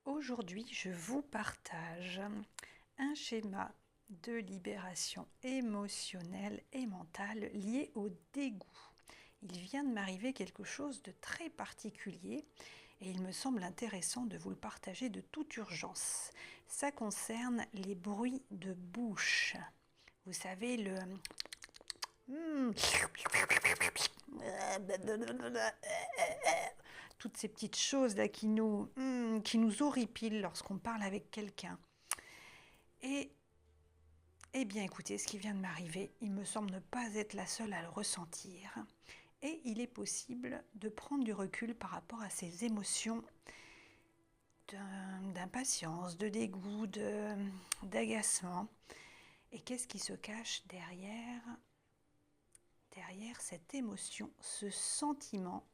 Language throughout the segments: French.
Aujourd'hui, je vous partage un schéma de libération émotionnelle et mentale lié au dégoût. Il vient de m'arriver quelque chose de très particulier et il me semble intéressant de vous le partager de toute urgence. Ça concerne les bruits de bouche. Vous savez, toutes ces petites choses là qui nous horripilent lorsqu'on parle avec quelqu'un. Et eh bien écoutez, ce qui vient de m'arriver, il me semble ne pas être la seule à le ressentir. Et il est possible de prendre du recul par rapport à ces émotions d'impatience, de dégoût, d'agacement. Et qu'est-ce qui se cache derrière cette émotion, ce sentiment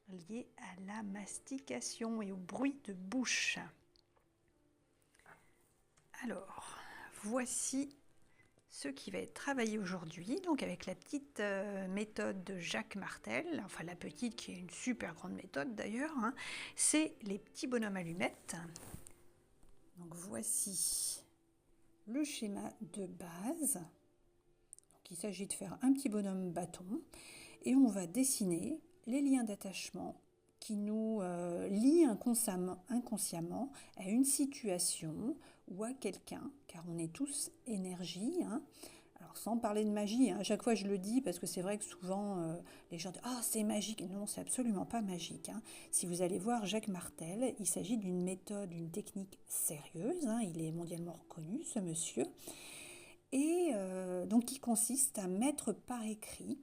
lié à la mastication et au bruit de bouche. Alors, voici ce qui va être travaillé aujourd'hui, donc avec la petite méthode de Jacques Martel, enfin la petite qui est une super grande méthode d'ailleurs, hein, c'est les petits bonhommes allumettes. Donc voici le schéma de base. Donc il s'agit de faire un petit bonhomme bâton et on va dessiner les liens d'attachement qui nous lient inconsciemment à une situation ou à quelqu'un, car on est tous énergie. Hein. Alors sans parler de magie, hein, à chaque fois je le dis parce que c'est vrai que souvent les gens disent « Ah, c'est magique !» Non, c'est absolument pas magique. Hein. Si vous allez voir Jacques Martel, il s'agit d'une méthode, d'une technique sérieuse. Hein, il est mondialement reconnu, ce monsieur. Et donc qui consiste à mettre par écrit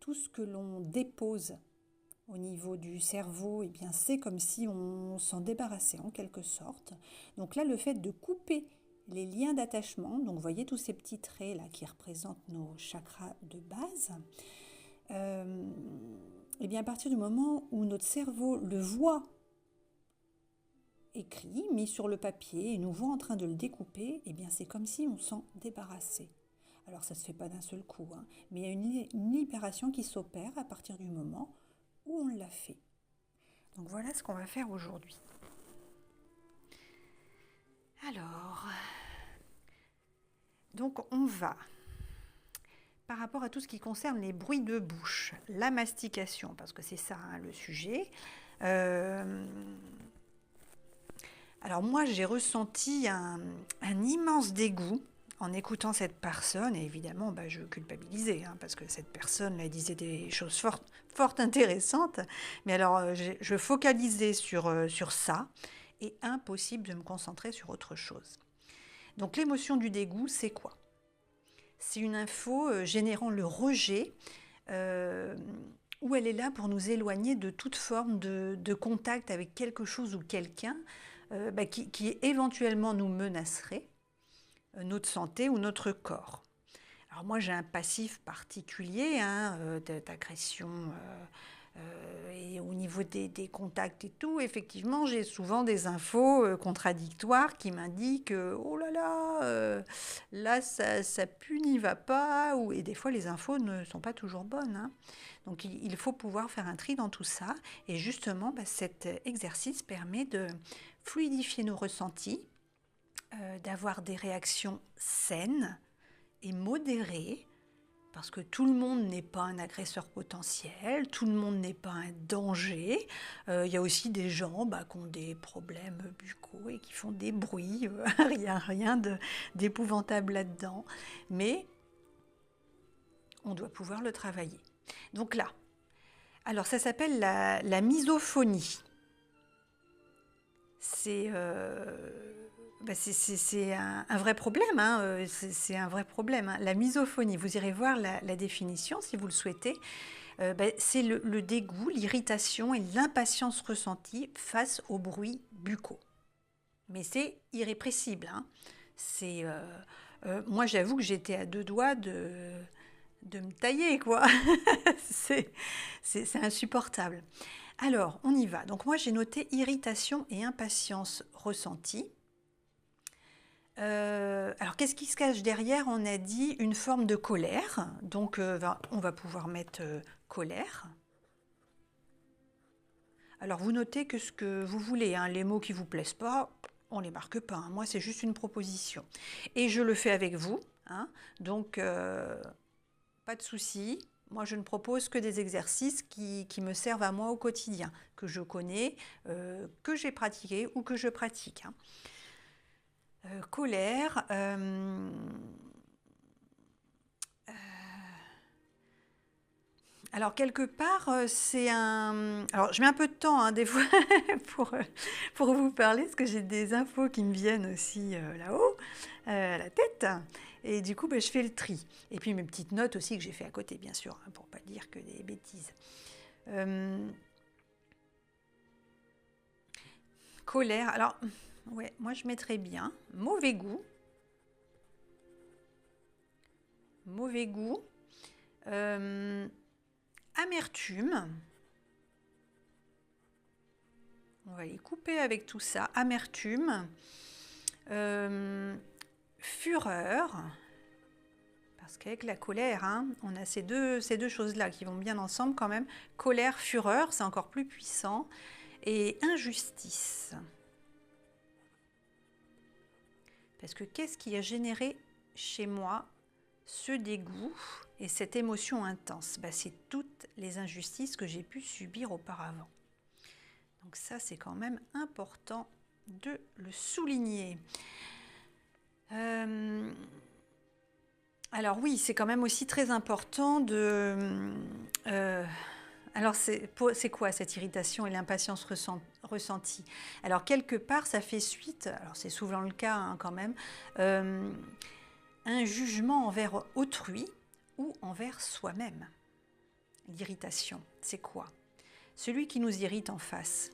tout ce que l'on dépose au niveau du cerveau, eh bien c'est comme si on s'en débarrassait en quelque sorte. Donc là, le fait de couper les liens d'attachement, donc vous voyez tous ces petits traits là qui représentent nos chakras de base, eh bien à partir du moment où notre cerveau le voit écrit, mis sur le papier, et nous voit en train de le découper, eh bien c'est comme si on s'en débarrassait. Alors ça ne se fait pas d'un seul coup, hein, mais il y a une libération qui s'opère à partir du moment où on l'a fait. Donc voilà ce qu'on va faire aujourd'hui. Alors, donc on va, par rapport à tout ce qui concerne les bruits de bouche, la mastication, parce que c'est ça hein, le sujet. Alors moi j'ai ressenti un immense dégoût en écoutant cette personne, et évidemment je culpabilisais, hein, parce que cette personne elle disait des choses fort intéressantes, mais alors je focalisais sur ça, et impossible de me concentrer sur autre chose. Donc l'émotion du dégoût, c'est quoi? C'est une info générant le rejet, où elle est là pour nous éloigner de toute forme de contact avec quelque chose ou quelqu'un qui éventuellement nous menacerait, notre santé ou notre corps. Alors moi j'ai un passif particulier hein, d'agression et au niveau des contacts et tout, effectivement j'ai souvent des infos contradictoires qui m'indiquent oh là là, là ça pue, n'y va pas, et des fois les infos ne sont pas toujours bonnes. Hein. Donc il faut pouvoir faire un tri dans tout ça, et justement cet exercice permet de fluidifier nos ressentis, d'avoir des réactions saines et modérées, parce que tout le monde n'est pas un agresseur potentiel, tout le monde n'est pas un danger. Il y a aussi des gens qui ont des problèmes buccaux et qui font des bruits, rien d'épouvantable là-dedans. Mais on doit pouvoir le travailler. Donc là, alors ça s'appelle la misophonie. C'est un vrai problème, hein, c'est un vrai problème. Hein. La misophonie, vous irez voir la définition si vous le souhaitez. C'est le dégoût, l'irritation et l'impatience ressentie face aux bruits buccaux. Mais c'est irrépressible. Hein. Moi, j'avoue que j'étais à deux doigts de me tailler, quoi. c'est insupportable. Alors, on y va. Donc moi, j'ai noté irritation et impatience ressentie. Alors, qu'est-ce qui se cache derrière? On a dit une forme de colère. Donc, on va pouvoir mettre colère. Alors vous notez que ce que vous voulez, hein, les mots qui vous plaisent pas, on les marque pas, hein. Moi, c'est juste une proposition. Et je le fais avec vous, hein. Donc, pas de souci. Moi, je ne propose que des exercices qui me servent à moi au quotidien, que je connais, que j'ai pratiqué ou que je pratique, hein. Colère. Alors, quelque part, c'est un... Alors, je mets un peu de temps, hein, des fois, pour vous parler, parce que j'ai des infos qui me viennent aussi là-haut, à la tête. Et du coup, ben, je fais le tri. Et puis, mes petites notes aussi que j'ai fait à côté, bien sûr, hein, pour ne pas dire que des bêtises. Colère. Alors, ouais, moi, je mettrais bien mauvais goût. Mauvais goût. Amertume. On va les couper avec tout ça. Amertume. Fureur. Parce qu'avec la colère, hein, on a ces deux choses-là qui vont bien ensemble quand même. Colère, fureur, c'est encore plus puissant. Et injustice. Parce que qu'est-ce qui a généré chez moi ce dégoût et cette émotion intense? Ben, c'est toutes les injustices que j'ai pu subir auparavant. Donc ça, c'est quand même important de le souligner. Alors oui, c'est quand même aussi très important de... alors c'est quoi cette irritation et l'impatience ressentie? Alors quelque part, ça fait suite, alors c'est souvent le cas, hein, quand même, un jugement envers autrui ou envers soi-même. L'irritation, c'est quoi? Celui qui nous irrite en face,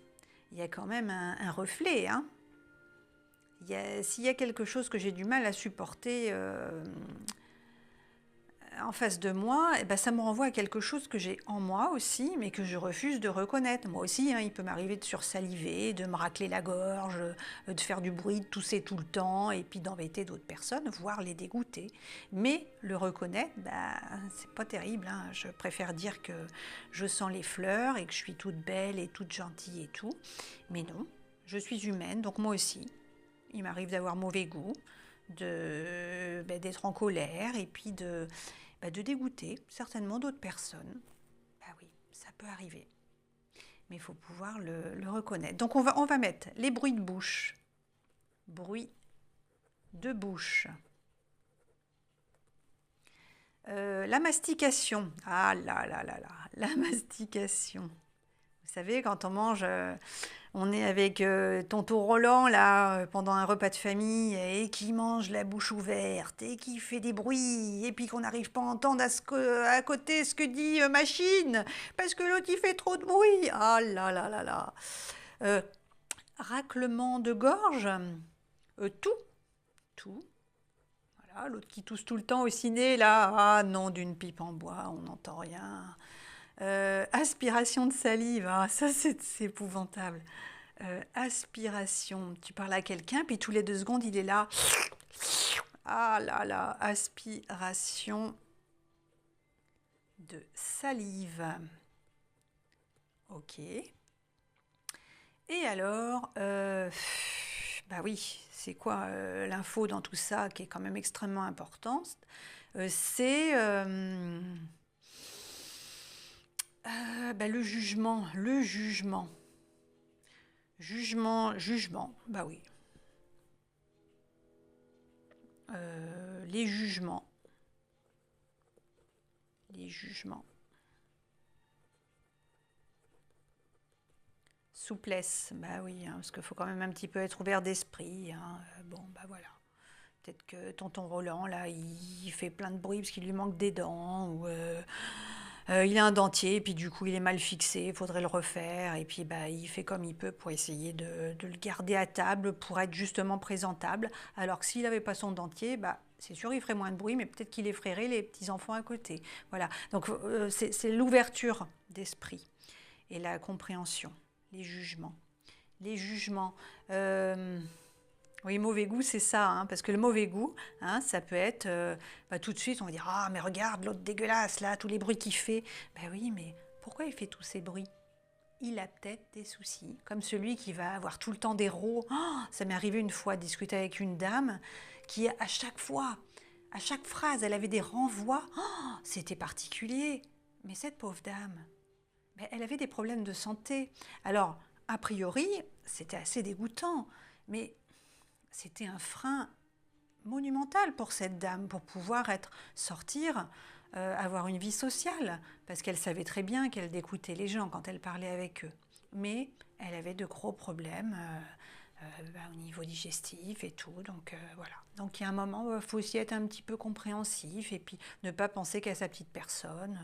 il y a quand même un reflet, hein. S'il y a quelque chose que j'ai du mal à supporter en face de moi, eh ben, ça me renvoie à quelque chose que j'ai en moi aussi, mais que je refuse de reconnaître. Moi aussi, hein, il peut m'arriver de sursaliver, de me racler la gorge, de faire du bruit, de tousser tout le temps, et puis d'embêter d'autres personnes, voire les dégoûter. Mais le reconnaître, bah, c'est pas terrible, hein. Je préfère dire que je sens les fleurs et que je suis toute belle et toute gentille et tout. Mais non, je suis humaine, donc moi aussi, il m'arrive d'avoir mauvais goût, d'être en colère et puis de dégoûter certainement d'autres personnes. Ben oui, ça peut arriver. Mais il faut pouvoir le reconnaître. Donc on va mettre les bruits de bouche. Bruit de bouche. La mastication. Ah là là là là, la mastication. Vous savez, quand on mange, on est avec tonton Roland là pendant un repas de famille et qui mange la bouche ouverte et qui fait des bruits et puis qu'on n'arrive pas à entendre à côté ce que dit machine parce que l'autre il fait trop de bruit. Ah là là là là. Raclement de gorge, tout. Voilà, l'autre qui tousse tout le temps au ciné là. Ah non, d'une pipe en bois, on n'entend rien. Aspiration de salive, ah, ça c'est épouvantable. Aspiration, tu parles à quelqu'un, puis tous les 2 secondes il est là. Ah là là, aspiration de salive. Ok. Et alors, bah oui, c'est quoi l'info dans tout ça qui est quand même extrêmement importante? C'est... le jugement, bah oui. Les jugements. Souplesse, bah oui, hein, parce qu'il faut quand même un petit peu être ouvert d'esprit, hein. Bon, bah voilà. Peut-être que tonton Roland, là, il fait plein de bruit parce qu'il lui manque des dents, ou il a un dentier, et puis du coup, il est mal fixé, il faudrait le refaire, et puis bah, il fait comme il peut pour essayer de le garder à table, pour être justement présentable, alors que s'il n'avait pas son dentier, bah, c'est sûr, il ferait moins de bruit, mais peut-être qu'il effraierait les petits-enfants à côté. Voilà, donc c'est l'ouverture d'esprit et la compréhension, les jugements. Oui, mauvais goût, c'est ça, hein, parce que le mauvais goût, hein, ça peut être, tout de suite, on va dire, ah, mais regarde l'autre dégueulasse, là, tous les bruits qu'il fait. Ben oui, mais pourquoi il fait tous ces bruits? il a peut-être des soucis, comme celui qui va avoir tout le temps des rots. Oh, ça m'est arrivé une fois de discuter avec une dame qui, à chaque fois, à chaque phrase, elle avait des renvois. Oh, c'était particulier. Mais cette pauvre dame, ben, elle avait des problèmes de santé. Alors, a priori, c'était assez dégoûtant, mais c'était un frein monumental pour cette dame, pour pouvoir sortir, avoir une vie sociale, parce qu'elle savait très bien qu'elle dégoûtait les gens quand elle parlait avec eux. Mais elle avait de gros problèmes au niveau digestif et tout, donc voilà. Donc il y a un moment, il faut aussi être un petit peu compréhensif et puis ne pas penser qu'à sa petite personne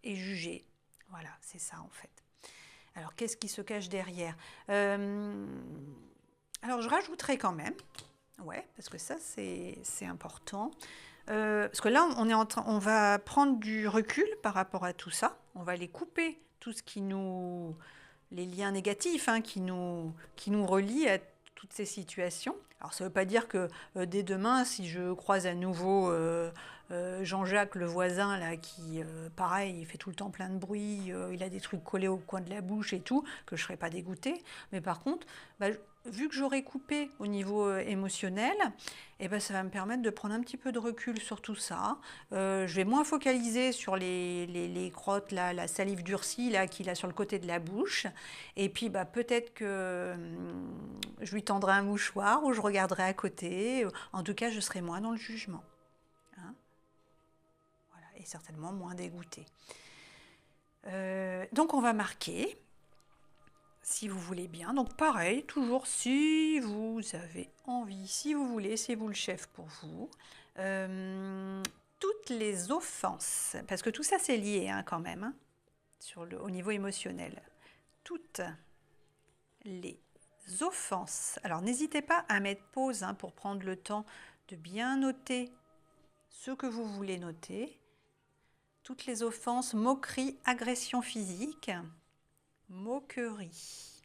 et juger. Voilà, c'est ça en fait. Alors qu'est-ce qui se cache derrière? Alors je rajouterai quand même, ouais, parce que ça c'est important. Parce que là, on va prendre du recul par rapport à tout ça. On va les couper, tout ce qui nous, les liens négatifs qui nous relient à toutes ces situations. Alors ça ne veut pas dire que dès demain, si je croise à nouveau Jean-Jacques, le voisin, là, qui, pareil, il fait tout le temps plein de bruit, il a des trucs collés au coin de la bouche et tout, que je ne serais pas dégoûtée. Mais par contre, vu que j'aurai coupé au niveau émotionnel, eh ben, ça va me permettre de prendre un petit peu de recul sur tout ça. Je vais moins focaliser sur les crottes, là, la salive durcie là, qu'il a sur le côté de la bouche. Et puis peut-être que je lui tendrai un mouchoir ou je regarderai à côté. En tout cas, je serai moins dans le jugement. Hein, voilà, et certainement moins dégoûtée. Donc on va marquer. Si vous voulez bien. Donc pareil, toujours si vous avez envie, si vous voulez, c'est vous le chef pour vous. Toutes les offenses, parce que tout ça c'est lié quand même, au niveau émotionnel. Toutes les offenses. Alors n'hésitez pas à mettre pause pour prendre le temps de bien noter ce que vous voulez noter. Toutes les offenses, moquerie, agression physique. Moquerie,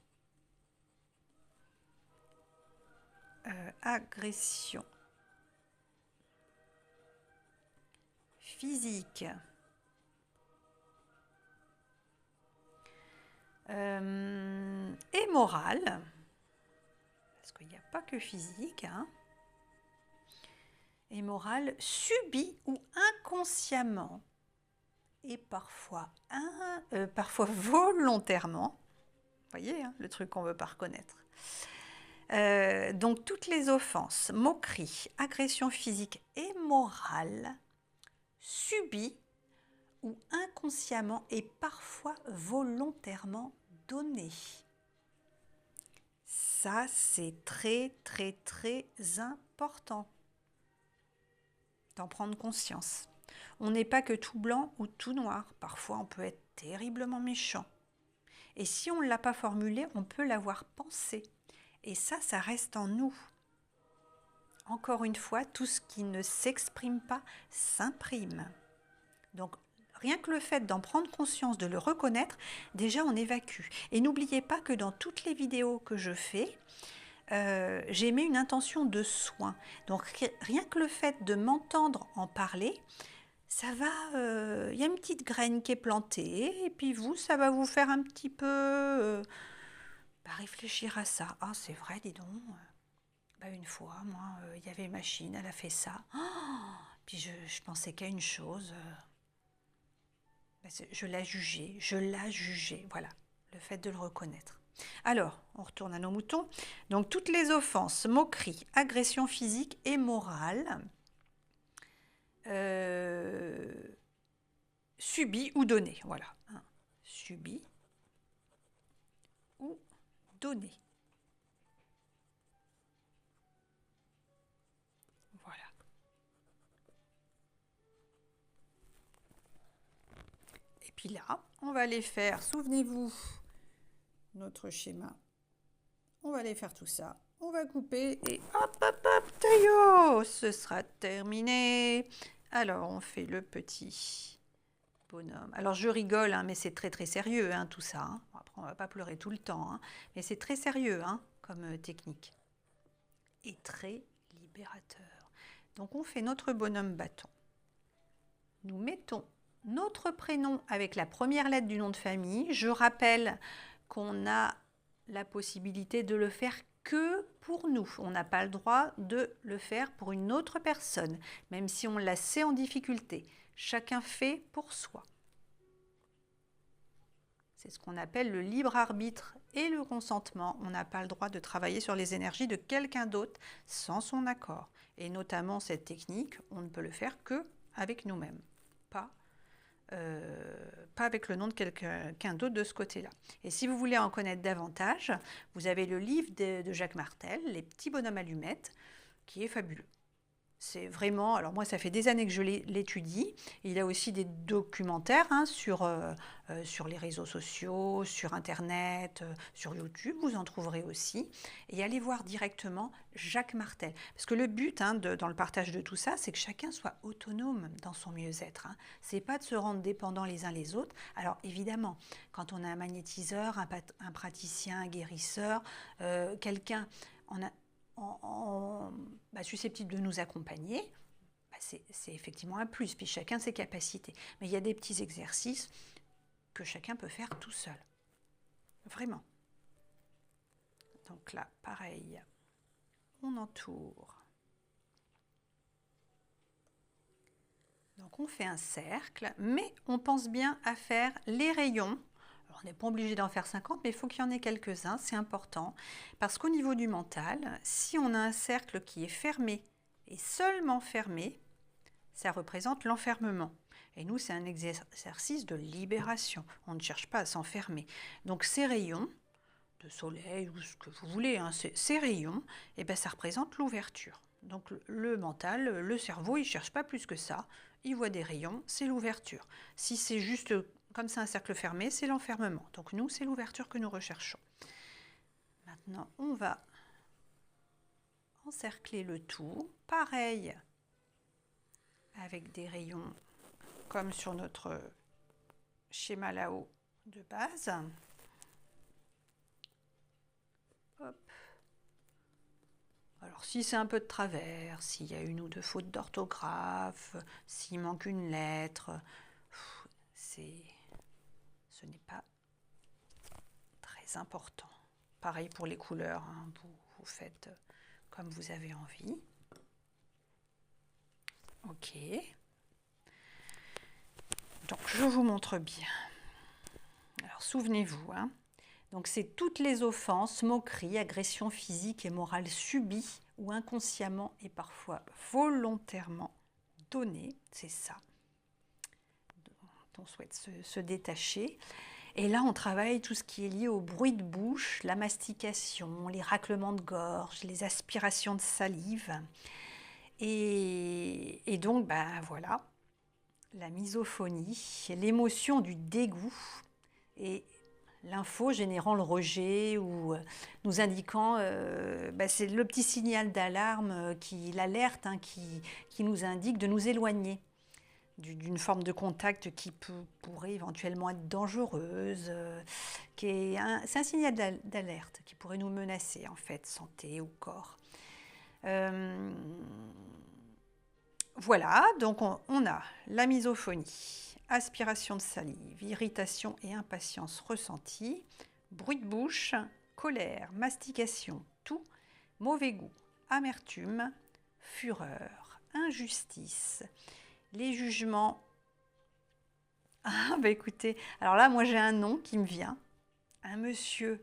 agression physique, et morale, parce qu'il n'y a pas que physique, et morale subie ou inconsciemment, et parfois volontairement. Vous voyez, le truc qu'on ne veut pas reconnaître. Donc toutes les offenses, moqueries, agressions physiques et morales subies ou inconsciemment et parfois volontairement données. Ça, c'est très très très important d'en prendre conscience. On n'est pas que tout blanc ou tout noir. Parfois, on peut être terriblement méchant. Et si on ne l'a pas formulé, on peut l'avoir pensé. Et ça reste en nous. Encore une fois, tout ce qui ne s'exprime pas s'imprime. Donc, rien que le fait d'en prendre conscience, de le reconnaître, déjà on évacue. Et n'oubliez pas que dans toutes les vidéos que je fais, j'ai mis une intention de soin. Donc, rien que le fait de m'entendre en parler, ça va, y a une petite graine qui est plantée, et puis ça va vous faire un petit peu réfléchir à ça. Ah, c'est vrai, dis donc. Une fois, moi, il y avait une machine, elle a fait ça. Oh, puis je pensais qu'à une chose. Je la jugeais, voilà, le fait de le reconnaître. Alors, on retourne à nos moutons. Donc, toutes les offenses, moqueries, agressions physiques et morales, subies ou données, voilà. Subies ou données. Voilà. Et puis là, on va aller faire, souvenez-vous, notre schéma. On va aller faire tout ça. On va couper et hop, hop, hop, taillot, ce sera terminé. Alors, on fait le petit bonhomme. Alors, je rigole, mais c'est très, très sérieux, tout ça. Après, on ne va pas pleurer tout le temps, mais c'est très sérieux comme technique. Et très libérateur. Donc, on fait notre bonhomme bâton. Nous mettons notre prénom avec la première lettre du nom de famille. Je rappelle qu'on a la possibilité de le faire que pour nous. On n'a pas le droit de le faire pour une autre personne, même si on la sait en difficulté. Chacun fait pour soi. C'est ce qu'on appelle le libre arbitre et le consentement. On n'a pas le droit de travailler sur les énergies de quelqu'un d'autre sans son accord. Et notamment cette technique, on ne peut le faire que avec nous-mêmes, pas avec le nom de quelqu'un d'autre de ce côté-là. Et si vous voulez en connaître davantage, vous avez le livre de Jacques Martel, Les petits bonhommes allumettes, qui est fabuleux. C'est vraiment, alors moi ça fait des années que je l'étudie. Il y a aussi des documentaires sur les réseaux sociaux, sur Internet, sur YouTube, vous en trouverez aussi. Et allez voir directement Jacques Martel. Parce que le but dans le partage de tout ça, c'est que chacun soit autonome dans son mieux-être. C'est pas de se rendre dépendants les uns les autres. Alors évidemment, quand on a un magnétiseur, un praticien, un guérisseur, quelqu'un susceptible de nous accompagner, c'est effectivement un plus, puis chacun ses capacités. Mais il y a des petits exercices que chacun peut faire tout seul. Vraiment. Donc là, pareil, on entoure. Donc on fait un cercle, mais on pense bien à faire les rayons. Alors, on n'est pas obligé d'en faire 50, mais il faut qu'il y en ait quelques-uns, c'est important. Parce qu'au niveau du mental, si on a un cercle qui est fermé et seulement fermé, ça représente l'enfermement. Et nous, c'est un exercice de libération. On ne cherche pas à s'enfermer. Donc ces rayons, de soleil ou ce que vous voulez, ces rayons, ça représente l'ouverture. Donc le mental, le cerveau, il ne cherche pas plus que ça. Il voit des rayons, c'est l'ouverture. Si c'est juste comme c'est un cercle fermé, c'est l'enfermement. Donc nous, c'est l'ouverture que nous recherchons. Maintenant, on va encercler le tout. Pareil, avec des rayons comme sur notre schéma là-haut de base. Hop. Alors si c'est un peu de travers, s'il y a une ou deux fautes d'orthographe, s'il manque une lettre, ce n'est pas très important. Pareil pour les couleurs, vous faites comme vous avez envie. Ok. Donc je vous montre bien. Alors souvenez-vous, donc c'est toutes les offenses, moqueries, agressions physiques et morales subies ou inconsciemment et parfois volontairement données, c'est ça. On souhaite se détacher. Et là, on travaille tout ce qui est lié au bruit de bouche, la mastication, les raclements de gorge, les aspirations de salive. Et donc, voilà, la misophonie, l'émotion du dégoût et l'info générant le rejet ou nous indiquant, c'est le petit signal d'alarme l'alerte qui nous indique de nous éloigner d'une forme de contact qui pourrait éventuellement être dangereuse, c'est un signal d'alerte qui pourrait nous menacer en fait, santé ou corps. Voilà, donc on a la misophonie, aspiration de salive, irritation et impatience ressentie, bruit de bouche, colère, mastication, toux, mauvais goût, amertume, fureur, injustice, les jugements. Écoutez, alors là, moi j'ai un nom qui me vient, un monsieur,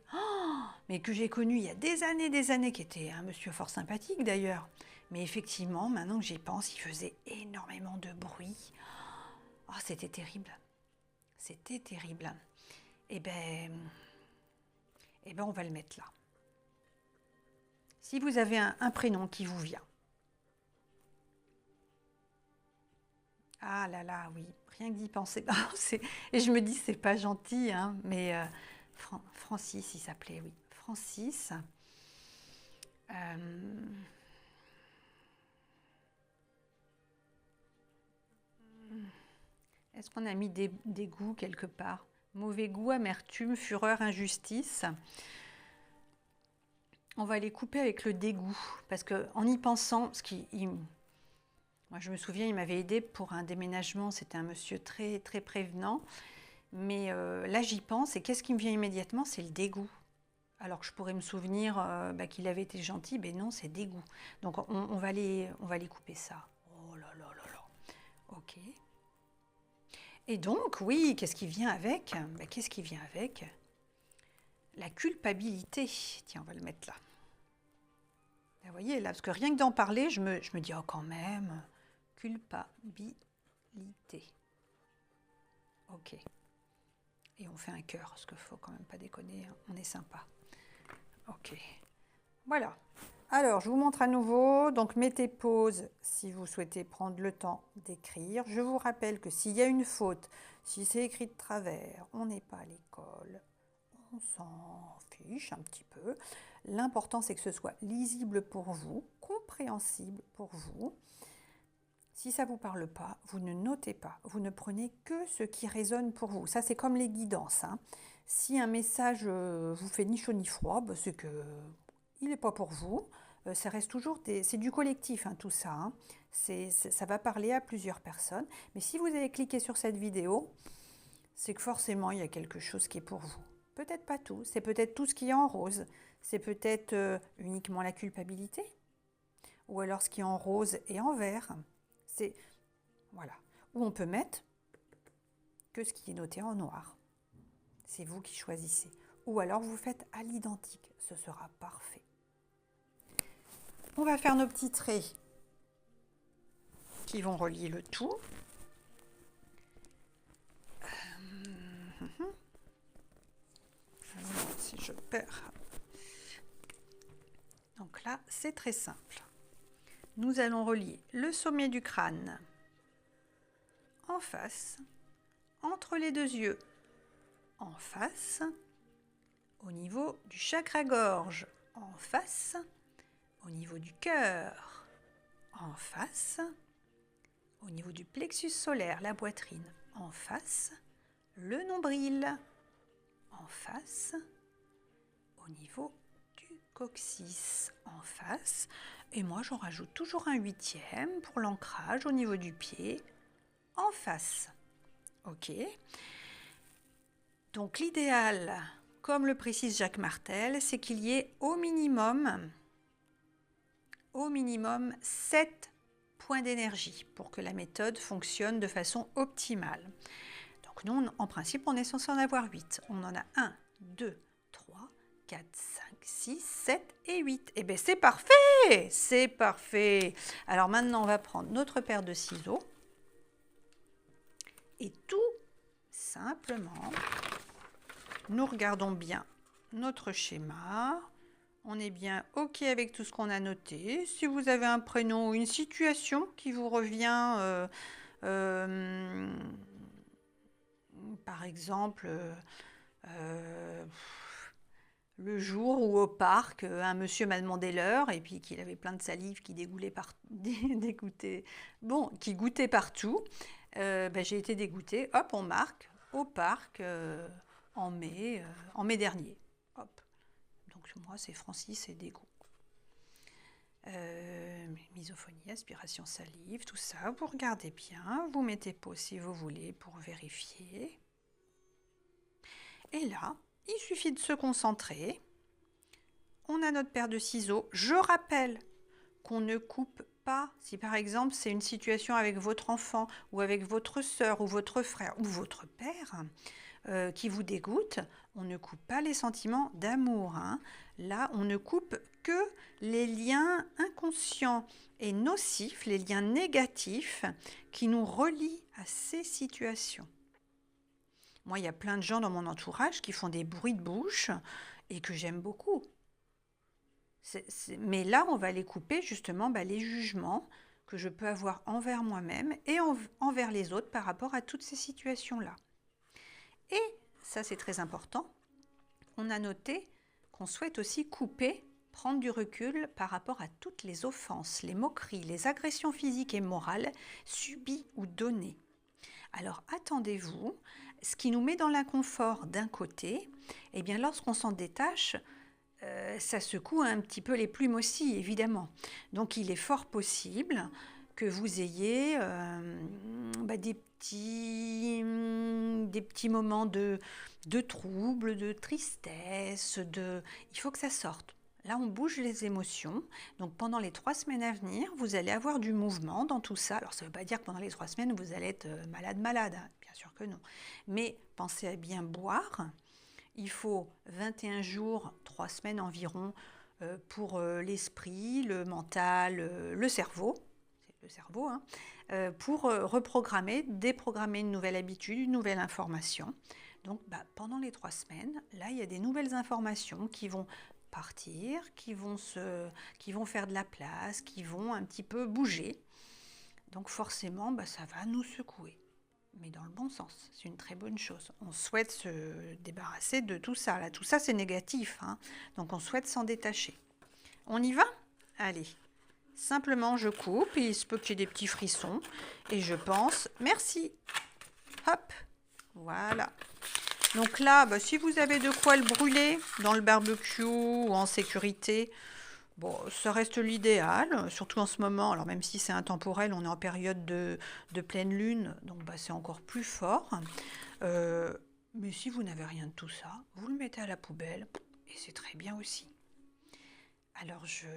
mais que j'ai connu il y a des années, qui était un monsieur fort sympathique d'ailleurs. Mais effectivement, maintenant que j'y pense, il faisait énormément de bruit. Oh, c'était terrible. C'était terrible. Eh ben, on va le mettre là. Si vous avez un prénom qui vous vient. Ah là là, oui, rien que d'y penser. Et je me dis, c'est pas gentil, mais Francis, il s'appelait, oui. Francis. Est-ce qu'on a mis des goûts quelque part? Mauvais goût, amertume, fureur, injustice. On va les couper avec le dégoût, parce qu'en y pensant, Moi, je me souviens, il m'avait aidé pour un déménagement. C'était un monsieur très, très prévenant. Mais là, j'y pense. Et qu'est-ce qui me vient immédiatement? C'est le dégoût. Alors que je pourrais me souvenir qu'il avait été gentil. Mais non, c'est dégoût. Donc, on va aller couper ça. Oh là là là là. OK. Et donc, oui, qu'est-ce qui vient avec? Qu'est-ce qui vient avec? La culpabilité. Tiens, on va le mettre là. Vous voyez, là, parce que rien que d'en parler, je me dis, oh, quand même, culpabilité. OK. Et on fait un cœur, parce qu'il ne faut quand même pas déconner, hein, on est sympa. OK. Voilà. Alors, je vous montre à nouveau. Donc, mettez pause si vous souhaitez prendre le temps d'écrire. Je vous rappelle que s'il y a une faute, si c'est écrit de travers, on n'est pas à l'école, on s'en fiche un petit peu. L'important, c'est que ce soit lisible pour vous, compréhensible pour vous. Si ça ne vous parle pas, vous ne notez pas. Vous ne prenez que ce qui résonne pour vous. Ça, c'est comme les guidances, hein. Si un message vous fait ni chaud ni froid, c'est qu'il n'est pas pour vous. Ça reste toujours c'est du collectif, hein, tout ça, hein. Ça va parler à plusieurs personnes. Mais si vous avez cliqué sur cette vidéo, c'est que forcément, il y a quelque chose qui est pour vous. Peut-être pas tout. C'est peut-être tout ce qui est en rose. C'est peut-être uniquement la culpabilité. Ou alors ce qui est en rose et en vert. Voilà. Ou on peut mettre que ce qui est noté en noir. C'est vous qui choisissez. Ou alors vous faites à l'identique. Ce sera parfait. On va faire nos petits traits qui vont relier le tout. Alors, si je perds. Donc là, c'est très simple. Nous allons relier le sommet du crâne en face, entre les deux yeux en face, au niveau du chakra-gorge en face, au niveau du cœur en face, au niveau du plexus solaire, la poitrine en face, le nombril en face, au niveau du coccyx en face. Et moi, j'en rajoute toujours un 8e pour l'ancrage au niveau du pied en face. OK. Donc, l'idéal, comme le précise Jacques Martel, c'est qu'il y ait au minimum 7 points d'énergie pour que la méthode fonctionne de façon optimale. Donc, nous, en principe, on est censé en avoir 8. On en a 1, 2, 3, 4, 5, 6, 7 et 8. Eh bien, c'est parfait! C'est parfait! Alors maintenant, on va prendre notre paire de ciseaux et tout simplement, nous regardons bien notre schéma. On est bien OK avec tout ce qu'on a noté. Si vous avez un prénom ou une situation qui vous revient, par exemple, le jour où au parc, un monsieur m'a demandé l'heure et puis qu'il avait plein de salive qui qui goûtait partout. J'ai été dégoûtée. Hop, on marque au parc en mai dernier. Hop. Donc moi, c'est Francis et dégoût. Misophonie, aspiration salive, tout ça. Vous regardez bien. Vous mettez pause si vous voulez pour vérifier. Et là, il suffit de se concentrer. On a notre paire de ciseaux. Je rappelle qu'on ne coupe pas. Si par exemple c'est une situation avec votre enfant ou avec votre sœur ou votre frère ou votre père qui vous dégoûte, on ne coupe pas les sentiments d'amour, hein. Là, on ne coupe que les liens inconscients et nocifs, les liens négatifs qui nous relient à ces situations. Moi, il y a plein de gens dans mon entourage qui font des bruits de bouche et que j'aime beaucoup. Mais là, on va les couper justement les jugements que je peux avoir envers moi-même et envers les autres par rapport à toutes ces situations-là. Et ça, c'est très important. On a noté qu'on souhaite aussi couper, prendre du recul par rapport à toutes les offenses, les moqueries, les agressions physiques et morales subies ou données. Alors, attendez-vous, ce qui nous met dans l'inconfort d'un côté, eh bien, lorsqu'on s'en détache, ça secoue un petit peu les plumes aussi, évidemment. Donc, il est fort possible que vous ayez des petits moments de trouble, de tristesse, il faut que ça sorte. Là, on bouge les émotions. Donc, pendant les 3 semaines à venir, vous allez avoir du mouvement dans tout ça. Alors, ça ne veut pas dire que pendant les 3 semaines, vous allez être malade, hein. Bien sûr que non. Mais pensez à bien boire. Il faut 21 jours, 3 semaines environ, pour l'esprit, le mental, le cerveau. C'est le cerveau, hein, pour reprogrammer, déprogrammer une nouvelle habitude, une nouvelle information. Donc, pendant les 3 semaines, là, il y a des nouvelles informations qui vont partir, qui vont faire de la place, qui vont un petit peu bouger. Donc forcément, ça va nous secouer. Mais dans le bon sens, c'est une très bonne chose. On souhaite se débarrasser de tout ça. Là, tout ça, c'est négatif, hein. Donc on souhaite s'en détacher. On y va? Allez. Simplement, je coupe, il se peut qu'il y ait des petits frissons. Et je pense, merci. Hop, voilà. Donc là, si vous avez de quoi le brûler dans le barbecue ou en sécurité, bon, ça reste l'idéal, surtout en ce moment. Alors même si c'est intemporel, on est en période de pleine lune, donc c'est encore plus fort. Mais si vous n'avez rien de tout ça, vous le mettez à la poubelle et c'est très bien aussi. Alors je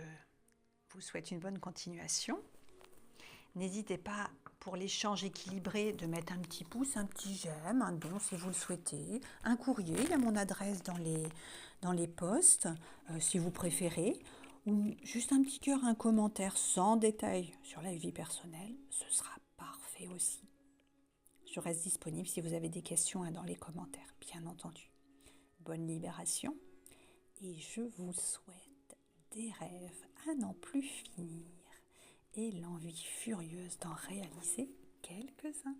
vous souhaite une bonne continuation. N'hésitez pas, pour l'échange équilibré, de mettre un petit pouce, un petit j'aime, un don si vous le souhaitez, un courrier, il y a mon adresse dans les posts, si vous préférez, ou juste un petit cœur, un commentaire sans détail sur la vie personnelle, ce sera parfait aussi. Je reste disponible si vous avez des questions dans les commentaires, bien entendu. Bonne libération et je vous souhaite des rêves à n'en plus finir et l'envie furieuse d'en réaliser quelques-uns.